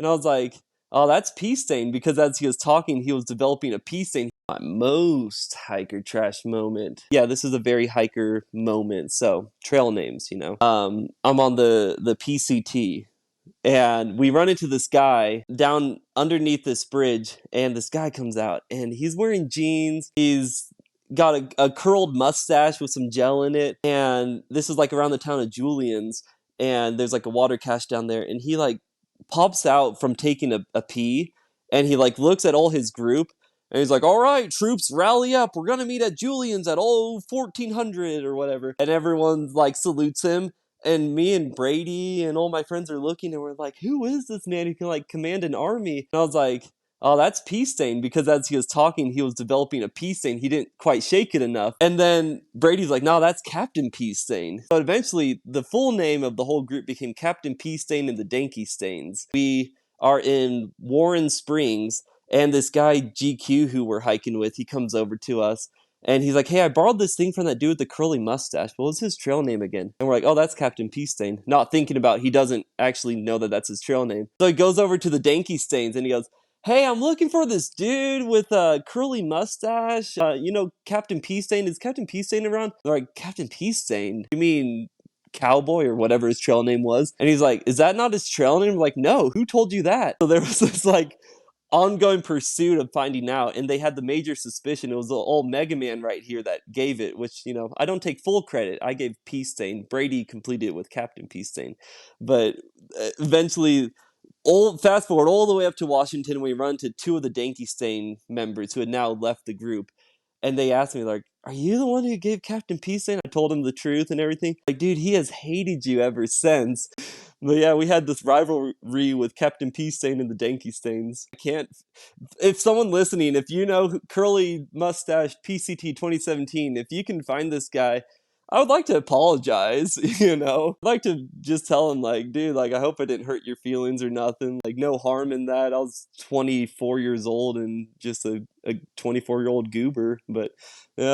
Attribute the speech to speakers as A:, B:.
A: And I was like, oh, that's pee stain, because as he was talking, he was developing a pee stain. My most hiker trash moment. Yeah, this is a very hiker moment. So trail names. I'm on the PCT, and we run into this guy down underneath this bridge, and this guy comes out, and he's wearing jeans. He's got a curled mustache with some gel in it, and this is like around the town of Julian's, and there's like a water cache down there, and he like pops out from taking a pee, and he like looks at all his group, and he's like, all right, troops, rally up, we're gonna meet at Julian's at 1400 or whatever, and everyone like salutes him. And me and Brady and all my friends are looking, and we're like, who is this man who can like command an army? And I was like, oh, that's pee stain, because as he was talking, he was developing a pee stain. He didn't quite shake it enough. And then Brady's like, no, that's Captain Pea Stain. But eventually, the full name of the whole group became Captain Pea Stain and the Danky Stains. We are in Warren Springs, and this guy GQ who we're hiking with, he comes over to us. And he's like, hey, I borrowed this thing from that dude with the curly mustache. What was his trail name again? And we're like, oh, that's Captain Pea Stain. Not thinking about he doesn't actually know that that's his trail name. So he goes over to the Danky Stains, and he goes, hey, I'm looking for this dude with a curly mustache. Captain Pea Stain. Is Captain Pea Stain around? They're like, Captain Pea Stain? You mean Cowboy or whatever his trail name was? And he's like, is that not his trail name? I'm like, no, who told you that? So there was this like ongoing pursuit of finding out, and they had the major suspicion it was the old Megaman right here that gave it, which I don't take full credit. I gave Pea Stain. Brady completed it with Captain Pea Stain. But eventually, fast forward all the way up to Washington, we run to two of the Danky Stain members who had now left the group, and they asked me like, are you the one who gave Captain Pea Stain? I told him the truth and everything. Like, dude, he has hated you ever since. But yeah, we had this rivalry with Captain Pea Stain and the Danky Stains. I can't. If someone listening, if you know curly mustache PCT 2017, if you can find this guy, I would like to apologize. I'd like to just tell him like, dude, like I hope I didn't hurt your feelings or nothing. Like no harm in that. I was 24 years old and just a 24-year-old goober, but yeah.